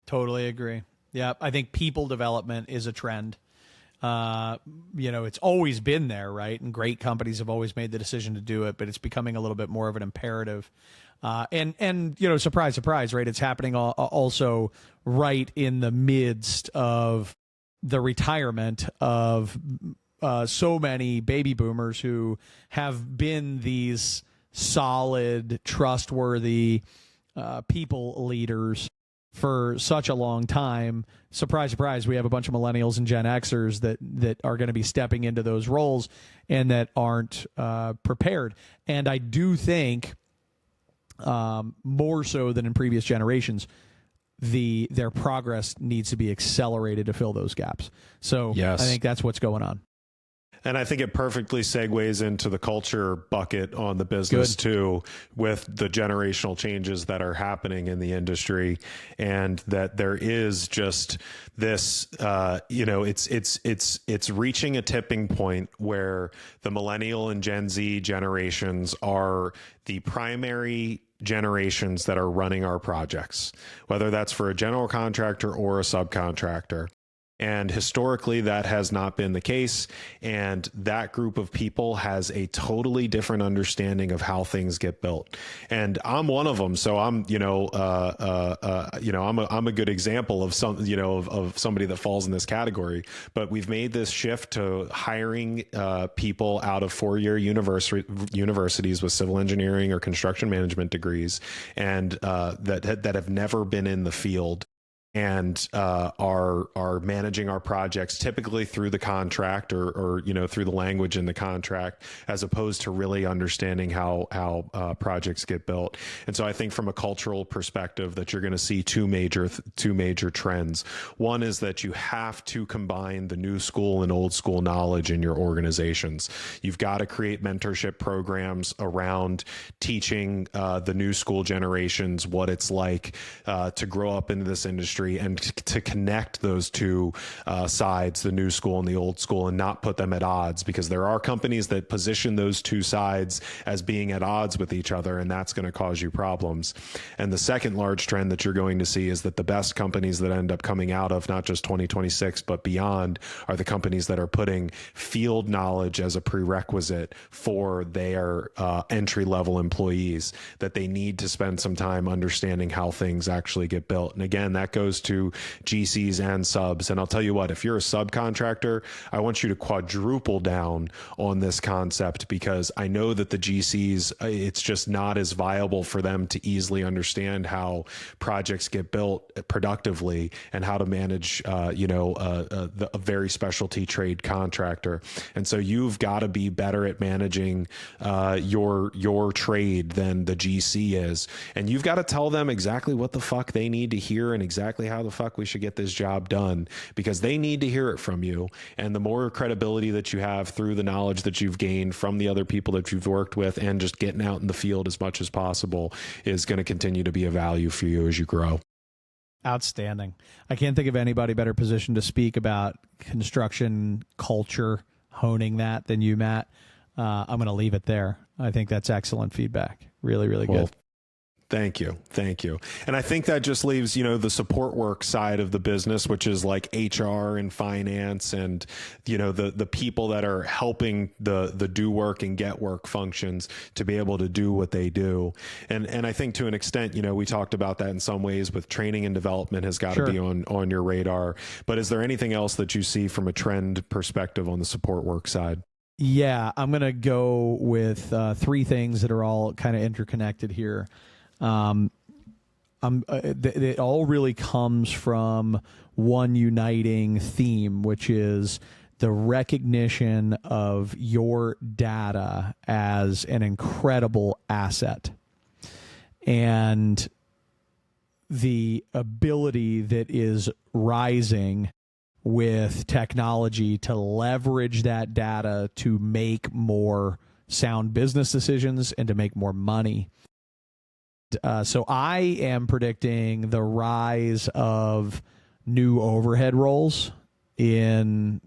Totally agree. Yeah, I think people development is a trend. It's always been there, right? And great companies have always made the decision to do it, but it's becoming a little bit more of an imperative. And surprise, surprise, right? It's happening also right in the midst of the retirement of so many baby boomers who have been these solid, trustworthy people leaders for such a long time. Surprise, surprise, we have a bunch of millennials and Gen Xers that are going to be stepping into those roles and that aren't prepared. And I do think more so than in previous generations, their progress needs to be accelerated to fill those gaps. So yes. I think that's what's going on. And I think it perfectly segues into the culture bucket on the business too, with the generational changes that are happening in the industry, and that there is just this, it's reaching a tipping point where the millennial and Gen Z generations are the primary generations that are running our projects, whether that's for a general contractor or a subcontractor. And historically, that has not been the case. And that group of people has a totally different understanding of how things get built. And I'm one of them. So I'm, I'm a good example of of somebody that falls in this category. But we've made this shift to hiring people out of four-year universities with civil engineering or construction management degrees, and that have never been in the field, and are managing our projects typically through the contract or through the language in the contract, as opposed to really understanding how projects get built. And so I think from a cultural perspective that you're going to see two major trends. One is that you have to combine the new school and old school knowledge in your organizations. You've got to create mentorship programs around teaching the new school generations what it's like to grow up into this industry, and to connect those two sides, the new school and the old school, and not put them at odds, because there are companies that position those two sides as being at odds with each other, and that's going to cause you problems. And the second large trend that you're going to see is that the best companies that end up coming out of not just 2026 but beyond are the companies that are putting field knowledge as a prerequisite for their entry-level employees, that they need to spend some time understanding how things actually get built. And again, that goes to GCs and subs. And I'll tell you what, if you're a subcontractor, I want you to quadruple down on this concept, because I know that the GCs, it's just not as viable for them to easily understand how projects get built productively and how to manage, a very specialty trade contractor. And so you've got to be better at managing your trade than the GC is. And you've got to tell them exactly what the fuck they need to hear and exactly exactly how the fuck we should get this job done, because they need to hear it from you. And the more credibility that you have through the knowledge that you've gained from the other people that you've worked with and just getting out in the field as much as possible is going to continue to be a value for you as you grow. Outstanding. I can't think of anybody better positioned to speak about construction culture, honing that, than you, Matt. I'm going to leave it there. I think that's excellent feedback. Really, really good. Thank you. Thank you. And I think that just leaves, the support work side of the business, which is like HR and finance and, the people that are helping the do work and get work functions to be able to do what they do. And I think to an extent, we talked about that in some ways with training and development has got to be on your radar. But is there anything else that you see from a trend perspective on the support work side? Yeah, I'm going to go with three things that are all kind of interconnected here. It all really comes from one uniting theme, which is the recognition of your data as an incredible asset and the ability that is rising with technology to leverage that data to make more sound business decisions and to make more money. So I am predicting the rise of new overhead roles in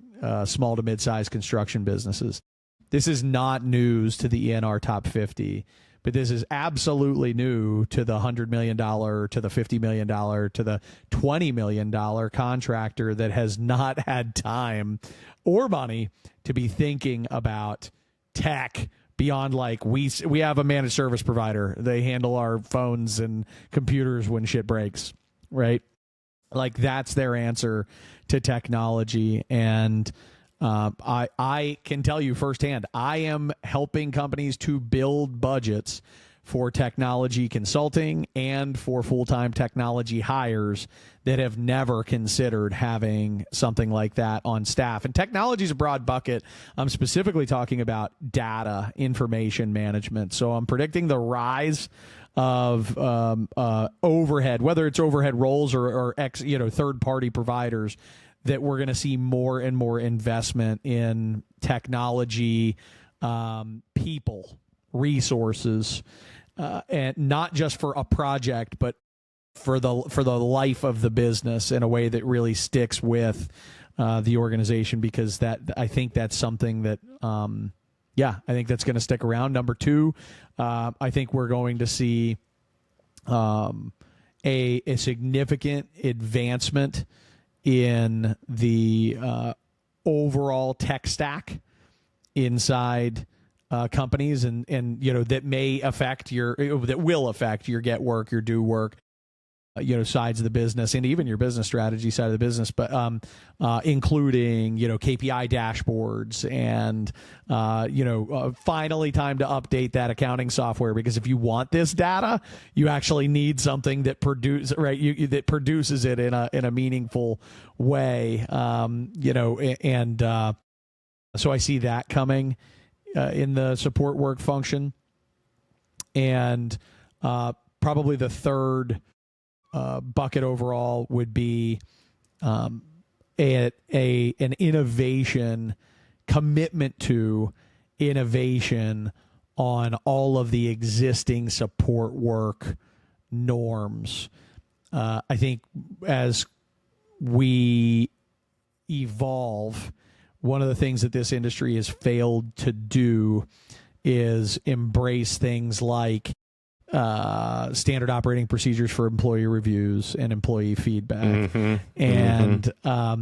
small to mid-sized construction businesses. This is not news to the ENR Top 50, but this is absolutely new to the $100 million, to the $50 million, to the $20 million contractor that has not had time or money to be thinking about tech beyond like we have a managed service provider. They handle our phones and computers when shit breaks, right? Like that's their answer to technology. And I can tell you firsthand, I am helping companies to build budgets for technology consulting and for full-time technology hires that have never considered having something like that on staff. And technology is a broad bucket. I'm specifically talking about data information management. So I'm predicting the rise of overhead, whether it's overhead roles or third-party providers, that we're going to see more and more investment in technology, people, resources, and not just for a project, but for the life of the business in a way that really sticks with the organization, because I think that's something that I think that's going to stick around. Number two, I think we're going to see a significant advancement in the overall tech stack inside companies, and that will affect your get work, your do work, sides of the business, and even your business strategy side of the business, but including KPI dashboards and finally time to update that accounting software, because if you want this data, you actually need something that that produces it in a meaningful way, so I see that coming in the support work function. And probably the third bucket overall would be an innovation commitment to innovation on all of the existing support work norms. I think as we evolve, one of the things that this industry has failed to do is embrace things like standard operating procedures for employee reviews and employee feedback. And how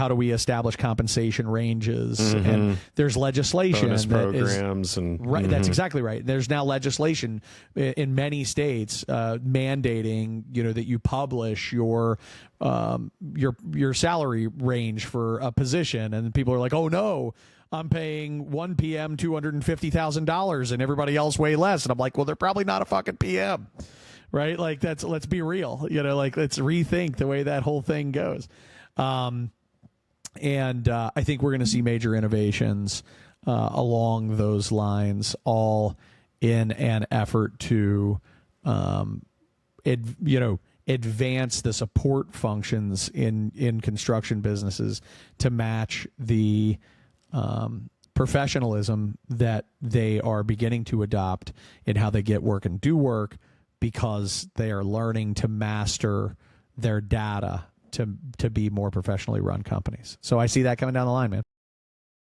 do we establish compensation ranges? And there's legislation bonus that programs right. That's exactly right. There's now legislation in many states mandating that you publish your salary range for a position, and people are like, oh no, I'm paying one PM $250,000 and everybody else way less. And I'm like, well, they're probably not a fucking PM, right? Like let's be real, let's rethink the way that whole thing goes. I think we're going to see major innovations along those lines, all in an effort to, advance the support functions in construction businesses to match the professionalism that they are beginning to adopt in how they get work and do work, because they are learning to master their data to be more professionally run companies. So I see that coming down the line, man.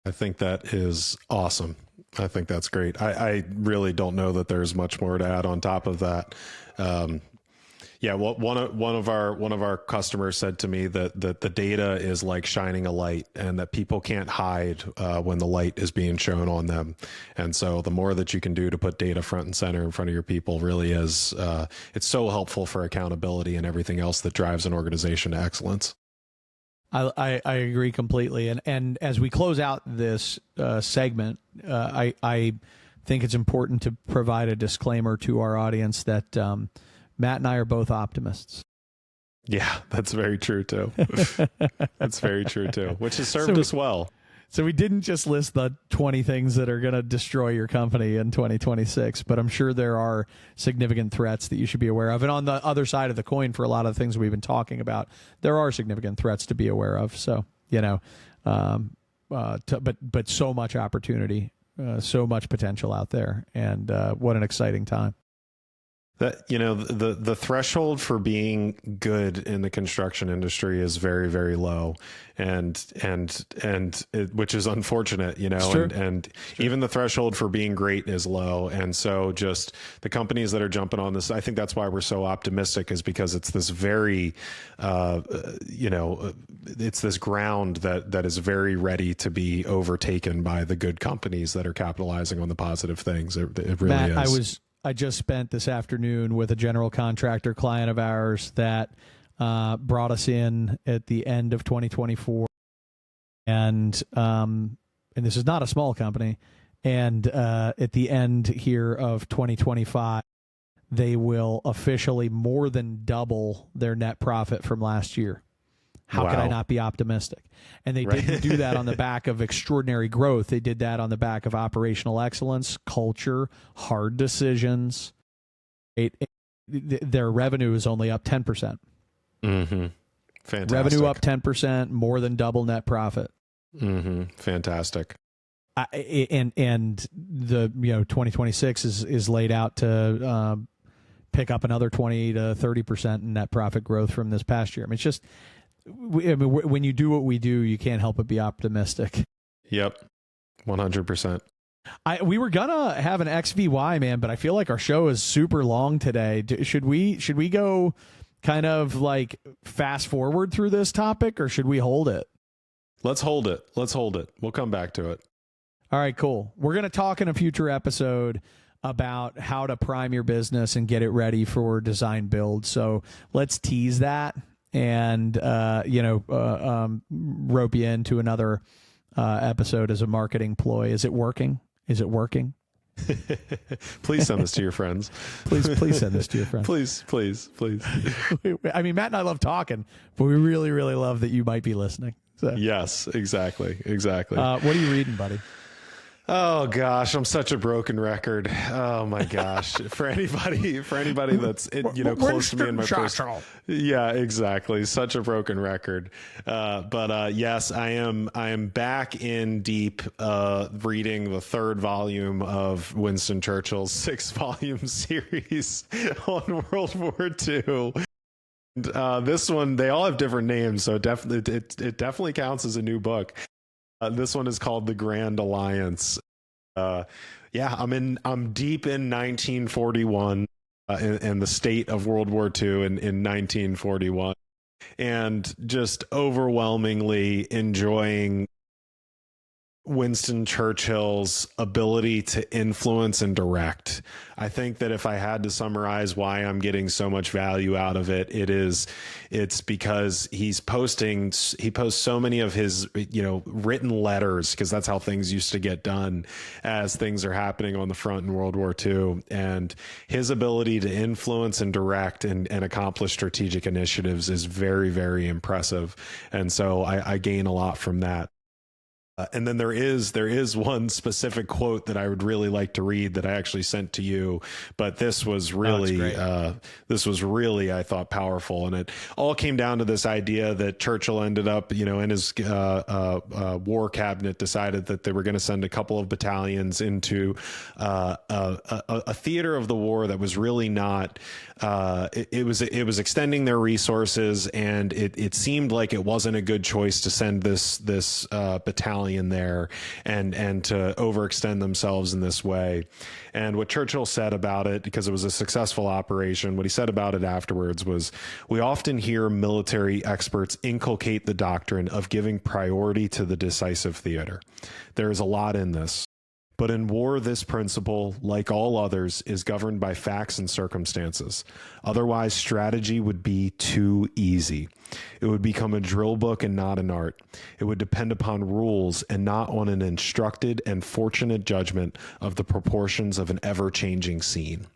I think that is awesome. I think that's great. I really don't know that there's much more to add on top of that. Yeah, well, one of our customers said to me that the data is like shining a light, and that people can't hide when the light is being shown on them. And so the more that you can do to put data front and center in front of your people really is it's so helpful for accountability and everything else that drives an organization to excellence. I agree completely. And as we close out this segment, I think it's important to provide a disclaimer to our audience that Matt and I are both optimists. Yeah, that's very true too. That's very true too, which has served us well. So we didn't just list the 20 things that are going to destroy your company in 2026, but I'm sure there are significant threats that you should be aware of. And on the other side of the coin, for a lot of the things we've been talking about, there are significant threats to be aware of. So, but so much opportunity, so much potential out there, and what an exciting time. That, the threshold for being good in the construction industry is very, very low, and which is unfortunate, and even the threshold for being great is low. And so just the companies that are jumping on this, I think that's why we're so optimistic, is because it's this very, it's this ground that is very ready to be overtaken by the good companies that are capitalizing on the positive things. It really Matt, is. I just spent this afternoon with a general contractor client of ours that brought us in at the end of 2024, and this is not a small company. And at the end here of 2025, they will officially more than double their net profit from last year. How could I not be optimistic? And they didn't do that on the back of extraordinary growth. They did that on the back of operational excellence, culture, hard decisions. Their revenue is only up 10%. Mm-hmm. Fantastic. Revenue up 10%, more than double net profit. Mm-hmm. Fantastic. And the 2026 is laid out to pick up another 20 to 30% in net profit growth from this past year. I mean, it's just, when you do what we do, you can't help but be optimistic. Yep, 100%. We were gonna have an XVY, man, but I feel like our show is super long today. Should we go kind of like fast forward through this topic, or should we hold it? Let's hold it. We'll come back to it. All right, cool. We're gonna talk in a future episode about how to prime your business and get it ready for design build. So let's tease that, and rope you into another episode as a marketing ploy. Is it working? Please send this to your friends. Please send this to your friends. Please. I mean, Matt and I love talking, but we really, really love that you might be listening. So. Yes, exactly. What are you reading, buddy? Oh gosh, I'm such a broken record. Oh my gosh. For anybody that's close to me in my personal. Yeah, exactly. Such a broken record. But yes, I am back in deep reading the third volume of Winston Churchill's 6-volume series on World War II. This one, they all have different names, so it definitely counts as a new book. This one is called The Grand Alliance. I'm deep in 1941 and the state of World War II in 1941, and just overwhelmingly enjoying Winston Churchill's ability to influence and direct. I think that if I had to summarize why I'm getting so much value out of it, it's because he posts so many of his, written letters, because that's how things used to get done as things are happening on the front in World War II. And his ability to influence and direct and accomplish strategic initiatives is very, very impressive. And so I gain a lot from that. And then there is one specific quote that I would really like to read that I actually sent to you, but this was really I thought powerful, and it all came down to this idea that Churchill ended up, in his war cabinet decided that they were going to send a couple of battalions into a theater of the war that was really not. It was extending their resources, and it seemed like it wasn't a good choice to send this battalion there and to overextend themselves in this way. And what Churchill said about it, because it was a successful operation, what he said about it afterwards was, "We often hear military experts inculcate the doctrine of giving priority to the decisive theater. There is a lot in this. But in war, this principle, like all others, is governed by facts and circumstances. Otherwise, strategy would be too easy. It would become a drill book and not an art. It would depend upon rules and not on an instructed and fortunate judgment of the proportions of an ever-changing scene."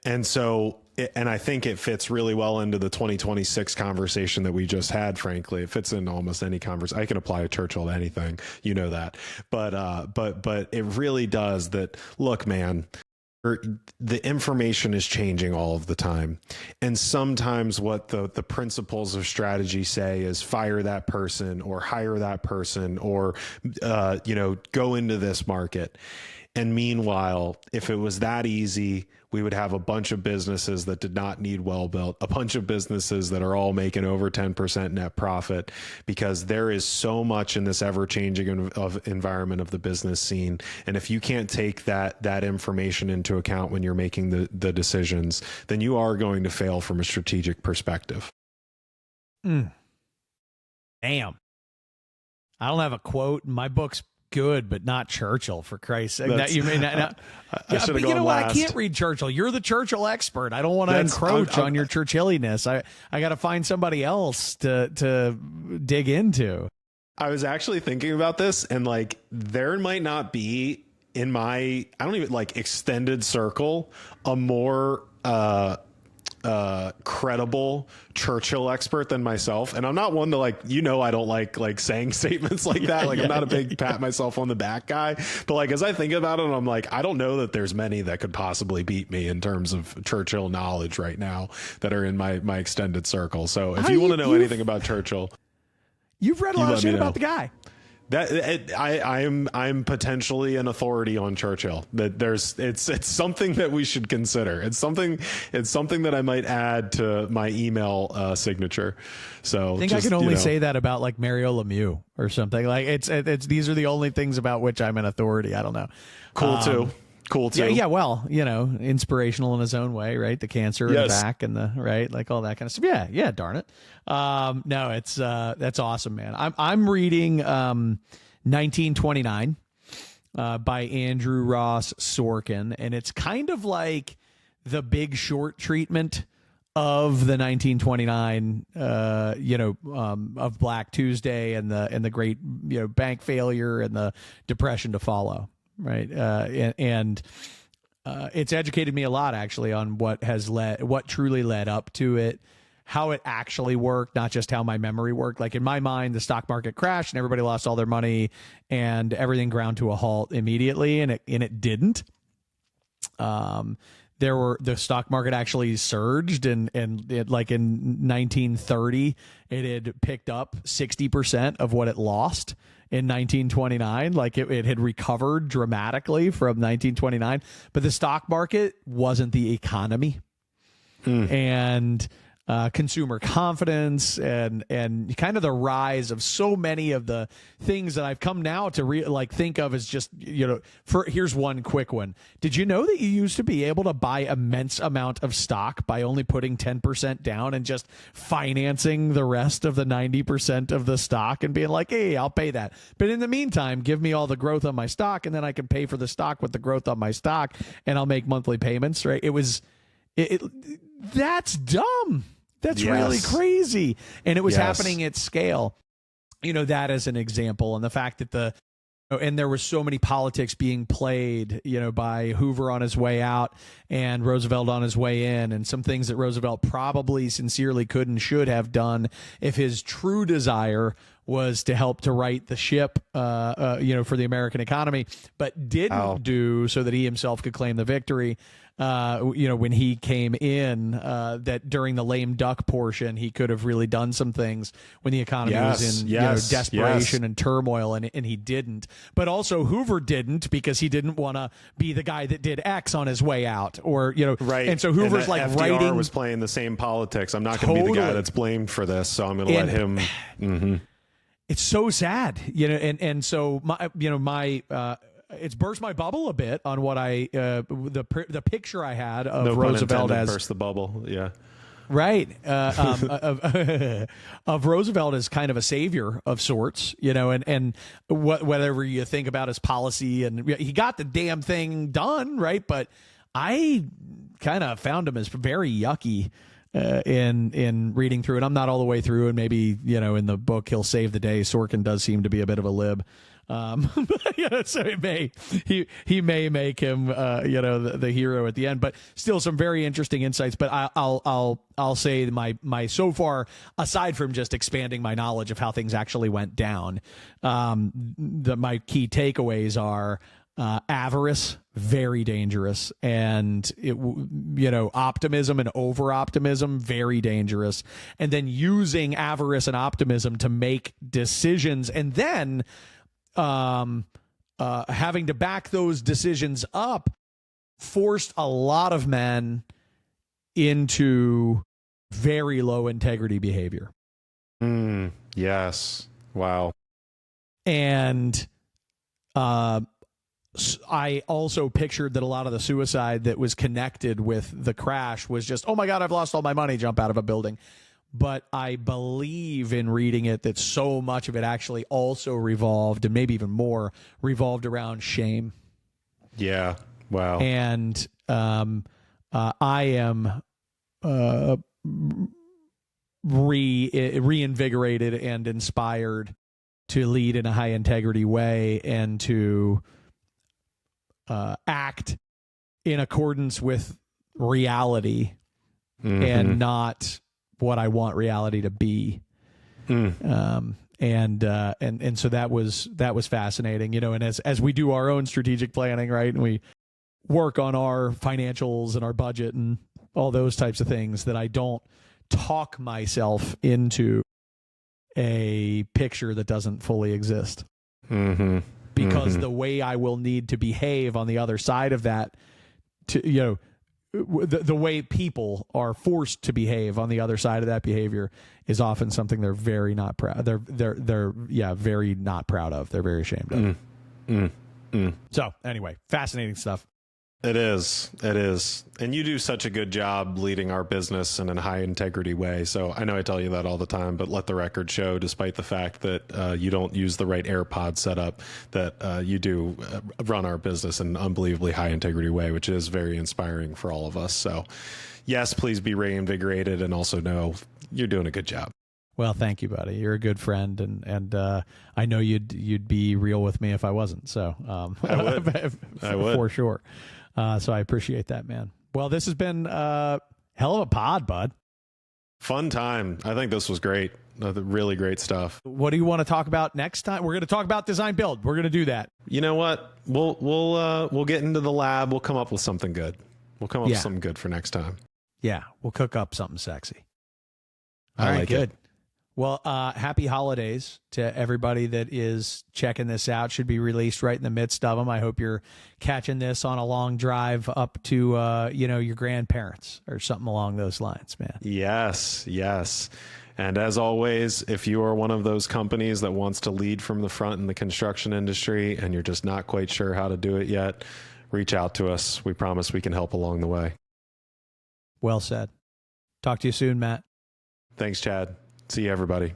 And so, and I think it fits really well into the 2026 conversation that we just had. Frankly, it fits in almost any conversation. I can apply a Churchill to anything, that, but it really does. That, look, man, the information is changing all of the time, and sometimes what the principles of strategy say is fire that person or hire that person or go into this market. And meanwhile, if it was that easy, we would have a bunch of businesses that did not need well built, a bunch of businesses that are all making over 10% net profit, because there is so much in this ever changing environment of the business scene. And if you can't take that information into account when you're making the decisions, then you are going to fail from a strategic perspective. Damn. I don't have a quote. My book's good, but not Churchill, for Christ's sake. I should have gone you know what? last. I can't read Churchill. You're the Churchill expert. I don't want to encroach on your Churchilliness. I got to find somebody else to dig into. I was actually thinking about this, and like, there might not be in my, I don't even like extended circle, a more credible Churchill expert than myself. And I'm not one to I don't like saying statements like that. Like, I'm not a big pat myself on the back guy, but like, as I think about it, I'm like, I don't know that there's many that could possibly beat me in terms of Churchill knowledge right now that are in my extended circle. So if you want to know anything about Churchill, you've read a lot of shit about the guy. I'm potentially an authority on Churchill. That it's something that we should consider. It's something that I might add to my email signature. So I think I can only say that about like Mario Lemieux or something. Like it's these are the only things about which I'm an authority. I don't know. Cool too. Yeah. Well, inspirational in his own way, right? The cancer in the back and like all that kind of stuff. Yeah. Darn it. No, it's that's awesome, man. I'm reading 1929 by Andrew Ross Sorkin, and it's kind of like the Big Short treatment of the 1929 of Black Tuesday and the great bank failure and the depression to follow. Right. And it's educated me a lot, actually, on what truly led up to it, how it actually worked, not just how my memory worked. Like, in my mind, the stock market crashed and everybody lost all their money and everything ground to a halt immediately. And it didn't. The stock market actually surged, and like in 1930, it had picked up 60% of what it lost in 1929. Like it had recovered dramatically from 1929, but the stock market wasn't the economy. And consumer confidence and kind of the rise of so many of the things that I've come now to think of as just, here's one quick one. Did you know that you used to be able to buy immense amount of stock by only putting 10% down and just financing the rest of the 90% of the stock and being like, hey, I'll pay that. But in the meantime, give me all the growth on my stock, and then I can pay for the stock with the growth on my stock, and I'll make monthly payments, right? That's dumb. That's really crazy. And it was happening at scale. That as an example. And the fact that And there was so many politics being played, by Hoover on his way out and Roosevelt on his way in, and some things that Roosevelt probably sincerely could and should have done if his true desire was to help to right the ship, for the American economy, but didn't do so that he himself could claim the victory. When he came in, that during the lame duck portion, he could have really done some things when the economy was in desperation and turmoil, and he didn't. But also Hoover didn't, because he didn't want to be the guy that did X on his way out, or right. And so Hoover's and like FDR writing was playing the same politics. I'm not going to be the guy that's blamed for this, so I'm going to let him. Mm-hmm. It's so sad, and so my it's burst my bubble a bit on what the picture I had of Roosevelt as burst the bubble, yeah, right, of Roosevelt as kind of a savior of sorts, and whatever you think about his policy, and he got the damn thing done, right? But I kind of found him as very yucky. In reading through it, I'm not all the way through, and maybe in the book he'll save the day. Sorkin does seem to be a bit of a lib, so he may make him the hero at the end. But still, some very interesting insights. But I'll say my so far, aside from just expanding my knowledge of how things actually went down, my key takeaways are. Avarice, very dangerous, and optimism and over optimism, very dangerous, and then using avarice and optimism to make decisions, and then having to back those decisions up forced a lot of men into very low integrity behavior. Yes. Wow. And I also pictured that a lot of the suicide that was connected with the crash was just, oh my God, I've lost all my money, jump out of a building. But I believe in reading it that so much of it actually also revolved, and maybe even more, revolved around shame. Yeah. Wow. And I am reinvigorated and inspired to lead in a high integrity way and to act in accordance with reality and not what I want reality to be. And so that was fascinating, and as we do our own strategic planning, right, and we work on our financials and our budget and all those types of things, that I don't talk myself into a picture that doesn't fully exist. Because the way I will need to behave on the other side of that, to the way people are forced to behave on the other side of that behavior is often something they're very not proud. They're very not proud of. They're very ashamed of. So anyway, fascinating stuff. It is. And you do such a good job leading our business in a high integrity way. So I know I tell you that all the time, but let the record show, despite the fact that you don't use the right AirPod setup, that you do run our business in an unbelievably high integrity way, which is very inspiring for all of us. So yes, please be reinvigorated, and also know you're doing a good job. Well, thank you, buddy. You're a good friend, and I know you'd be real with me if I wasn't. So I would. For sure. So I appreciate that, man. Well, this has been hell of a pod, bud. Fun time. I think this was great. Really great stuff. What do you want to talk about next time? We're going to talk about design build. We're going to do that. You know what? We'll get into the lab. We'll come up with something good. We'll come up with something good for next time. Yeah, we'll cook up something sexy. All right, good. Well, happy holidays to everybody that is checking this out. Should be released right in the midst of them. I hope you're catching this on a long drive up to, your grandparents or something along those lines, man. Yes. And as always, if you are one of those companies that wants to lead from the front in the construction industry and you're just not quite sure how to do it yet, reach out to us. We promise we can help along the way. Well said. Talk to you soon, Matt. Thanks, Chad. See you, everybody.